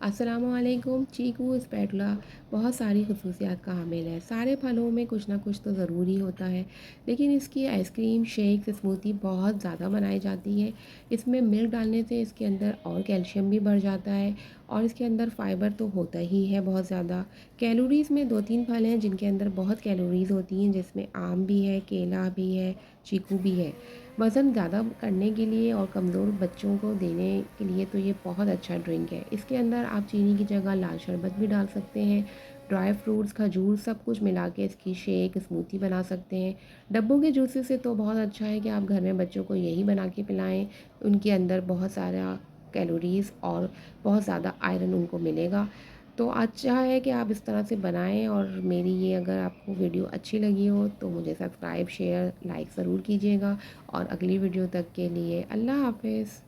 अस्सलामुअलैकुम। चीकू स्पैटुला बहुत सारी खसूसियात का हामिल है। सारे फलों में कुछ ना कुछ तो ज़रूरी होता है, लेकिन इसकी आइसक्रीम, शेक, स्मूदी बहुत ज़्यादा बनाई जाती है। इसमें मिल्क डालने से इसके अंदर और कैल्शियम भी बढ़ जाता है और इसके अंदर फ़ाइबर तो होता ही है बहुत ज़्यादा। कैलोरीज़ में 2-3 फल हैं जिनके अंदर बहुत कैलोरीज़ होती हैं, जिसमें आम भी है, केला भी है, चीकू भी है। वज़न ज़्यादा करने के लिए और कमज़ोर बच्चों को देने के लिए तो ये बहुत अच्छा ड्रिंक है। इसके अंदर आप चीनी की जगह लाल शरबत भी डाल सकते हैं। ड्राई फ्रूट्स, खजूर सब कुछ मिला के इसकी शेक, स्मूदी बना सकते हैं। डब्बों के जूसेस से तो बहुत अच्छा है कि आप घर में बच्चों को यही बना के पिलाएँ। उनके अंदर बहुत सारा कैलोरीज़ और बहुत ज़्यादा आयरन उनको मिलेगा। तो अच्छा है कि आप इस तरह से बनाएँ और मेरी ये अगर आपको वीडियो अच्छी लगी हो तो मुझे सब्सक्राइब, शेयर, लाइक ज़रूर कीजिएगा और अगली वीडियो तक के लिए अल्लाह हाफ़िज़।